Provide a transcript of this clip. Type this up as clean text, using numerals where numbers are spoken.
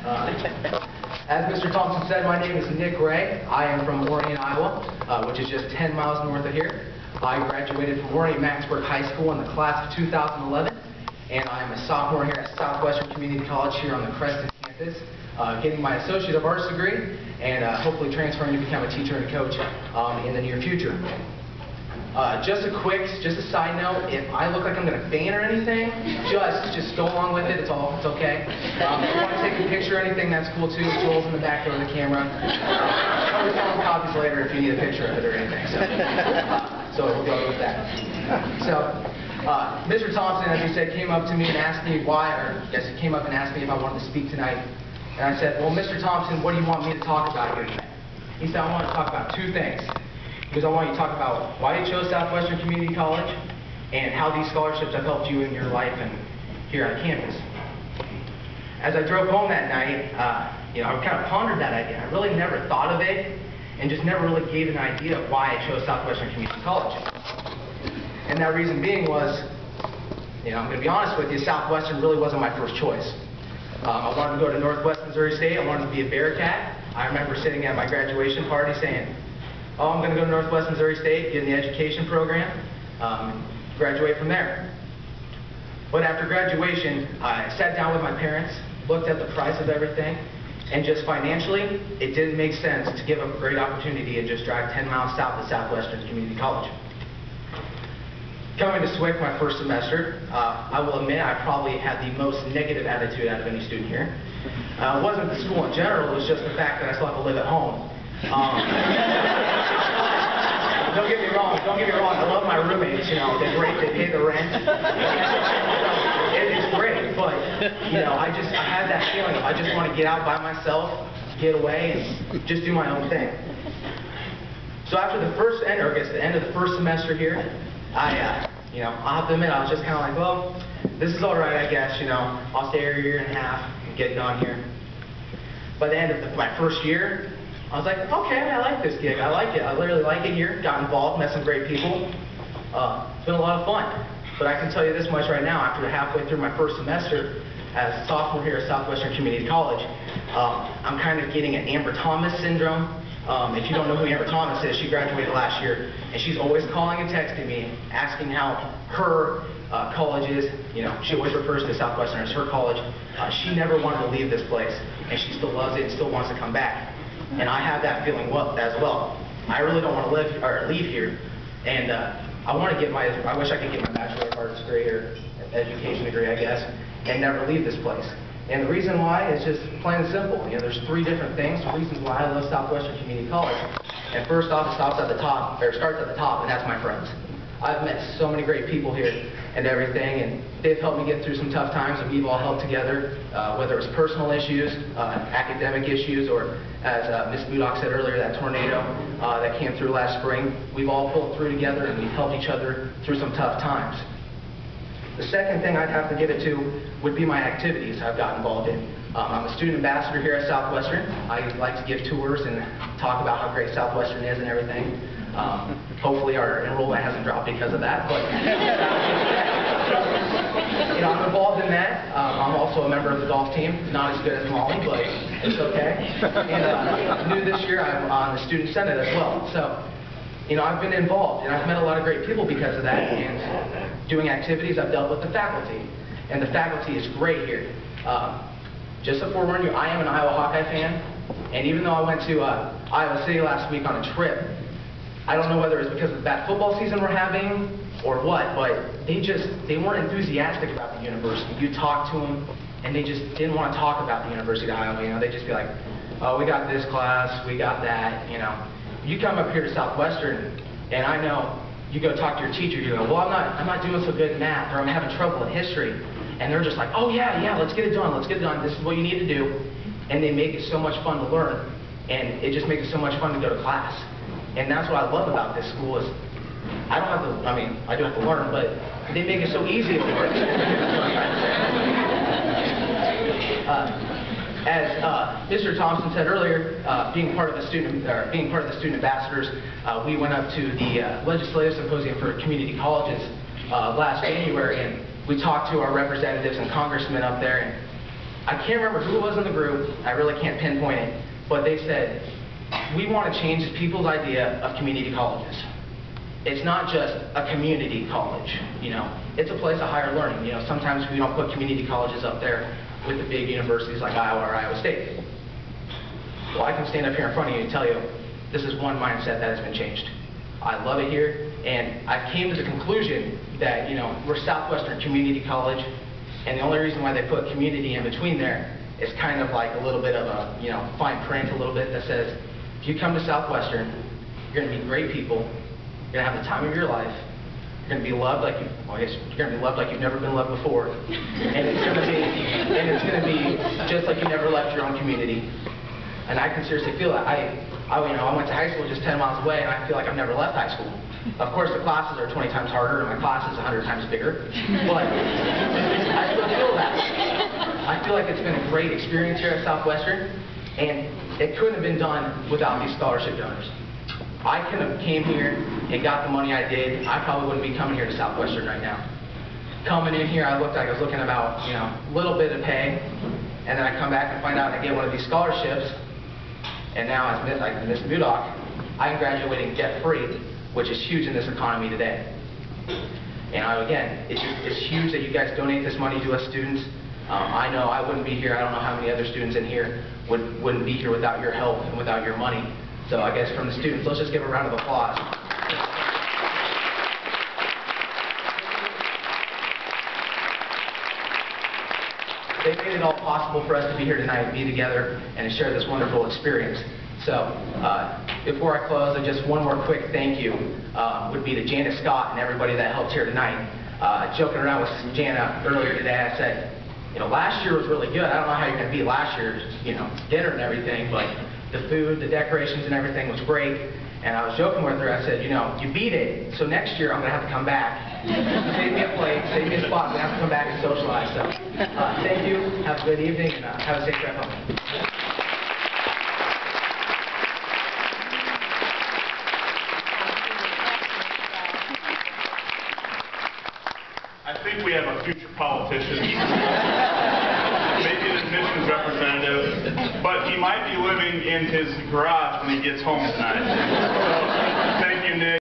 As Mr. Thompson said, my name is Nick Ray. I am from Orion, Iowa, which is just 10 miles north of here. I graduated from Orion-Macksburg High School in the class of 2011, and I am a sophomore here at Southwestern Community College here on the Creston campus, getting my Associate of Arts degree and hopefully transferring to become a teacher and a coach in the near future. Just a side note, if I look like I'm going to faint or anything, just go along with it, it's okay. If you want to take a picture or anything, that's cool too. Joel's in the back there with the camera. I'll be selling copies later if you need a picture of it or anything, so we'll go with that. So, Mr. Thompson, as he said, came up to me and asked me why, or I guess he came up and asked me if I wanted to speak tonight. And I said, well, Mr. Thompson, what do you want me to talk about here tonight? He said, I want to talk about two things. Because I want you to talk about why you chose Southwestern Community College and how these scholarships have helped you in your life and here on campus. As I drove home that night, I kind of pondered that idea. I really never thought of it and just never really gave an idea of why I chose Southwestern Community College. And that reason being was, I'm going to be honest with you, Southwestern really wasn't my first choice. I wanted to go to Northwest Missouri State. I wanted to be a Bearcat. I remember sitting at my graduation party saying, oh, I'm going to go to Northwest Missouri State, get in the education program, graduate from there. But after graduation, I sat down with my parents, looked at the price of everything, and just financially, it didn't make sense to give up a great opportunity and just drive 10 miles south of Southwestern Community College. Coming to SWIC my first semester, I will admit I probably had the most negative attitude out of any student here. It wasn't the school in general, it was just the fact that I still have to live at home. Don't get me wrong, I love my roommates, they're great, they pay the rent. It's great, but, I had that feeling of I just want to get out by myself, get away, and just do my own thing. So after the end of the first semester here, I'll have to admit, I was just kind of like, well, this is alright, I guess, I'll stay here a year and a half and get done here. By the end of my first year, I was like, okay, I like this gig. I like it. I literally like it here. Got involved, met some great people. It's been a lot of fun. But I can tell you this much right now, after halfway through my first semester as a sophomore here at Southwestern Community College, I'm kind of getting an Amber Thomas syndrome. If you don't know who Amber Thomas is, she graduated last year, and she's always calling and texting me, asking how her college is. She always refers to Southwestern as her college. She never wanted to leave this place, and she still loves it and still wants to come back. And I have that feeling as well. I really don't want to leave here, and I wish I could get my Bachelor of Arts degree or education degree, I guess, and never leave this place. And the reason why is just plain and simple. There's three different things, reasons why I love Southwestern Community College. And first off, it starts at the top, and that's my friends. I've met so many great people here and everything, and they've helped me get through some tough times, and we've all helped together, whether it was personal issues, academic issues, or as Ms. Budock said earlier, that tornado that came through last spring. We've all pulled through together, and we've helped each other through some tough times. The second thing I'd have to give it to would be my activities I've got involved in. I'm a student ambassador here at Southwestern. I like to give tours and talk about how great Southwestern is and everything. Hopefully our enrollment hasn't dropped because of that, but I'm involved in that. I'm also a member of the golf team. Not as good as Molly, but it's okay. And new this year, I'm on the student senate as well. So, I've been involved, and I've met a lot of great people because of that. And doing activities, I've dealt with the faculty, and the faculty is great here. Just to forewarn you, I am an Iowa Hawkeye fan, and even though I went to Iowa City last week on a trip, I don't know whether it's because of the bad football season we're having or what, but they weren't enthusiastic about the university. You talk to them, and they just didn't want to talk about the University of Iowa. They'd just be like, oh, we got this class, we got that, You come up here to Southwestern, and I know you go talk to your teacher, you go, well, I'm not doing so good in math, or I'm having trouble in history. And they're just like, oh yeah, let's get it done, this is what you need to do. And they make it so much fun to learn, and it just makes it so much fun to go to class. And that's what I love about this school is, I do have to learn, but they make it so easy to learn. As Mr. Thompson said earlier, being part of the student ambassadors, we went up to the legislative symposium for community colleges last January, and we talked to our representatives and congressmen up there, and I can't remember who it was in the group, I really can't pinpoint it, but they said, we want to change people's idea of community colleges. It's not just a community college, you know. It's a place of higher learning. You know, sometimes we don't put community colleges up there with the big universities like Iowa or Iowa State. Well, I can stand up here in front of you and tell you, this is one mindset that has been changed. I love it here, and I came to the conclusion that, you know, we're Southwestern Community College, and the only reason why they put community in between there is kind of like a little bit of a, you know, fine print a little bit that says, if you come to Southwestern, you're going to meet great people, you're going to have the time of your life, you're going to be loved like you're going to be loved like you've never been loved before, and it's going to be just like you never left your own community. And I can seriously feel that. You know, I went to high school just 10 miles away, and I feel like I've never left high school. Of course, the classes are 20 times harder, and my class is 100 times bigger, but I still feel that. I feel like it's been a great experience here at Southwestern, and it couldn't have been done without these scholarship donors. I couldn't have came here and got the money I did. I probably wouldn't be coming here to Southwestern right now. Coming in here, I was looking about, you know, a little bit of pay, and then I come back and find out I get one of these scholarships, and now as Miss Mudock, I'm graduating debt-free, which is huge in this economy today. And again, it's huge that you guys donate this money to us students. I know I wouldn't be here. I don't know how many other students in here wouldn't be here without your help and without your money. So I guess from the students, let's just give a round of applause. They made it all possible for us to be here tonight and be together and to share this wonderful experience. So before I close, just one more quick thank you would be to Jana Scott and everybody that helped here tonight. Joking around with Jana earlier today, I said, you know, last year was really good. I don't know how you're going to be last year's, you know, dinner and everything, but the food, the decorations and everything was great. And I was joking with her. I said, you know, you beat it, so next year I'm going to have to come back. Save me a plate, save me a spot. I'm going to have to come back and socialize. So thank you. Have a good evening, and have a safe drive home. I think we have a future politician, maybe an admissions representative, but he might be living in his garage when he gets home tonight. So, thank you, Nick.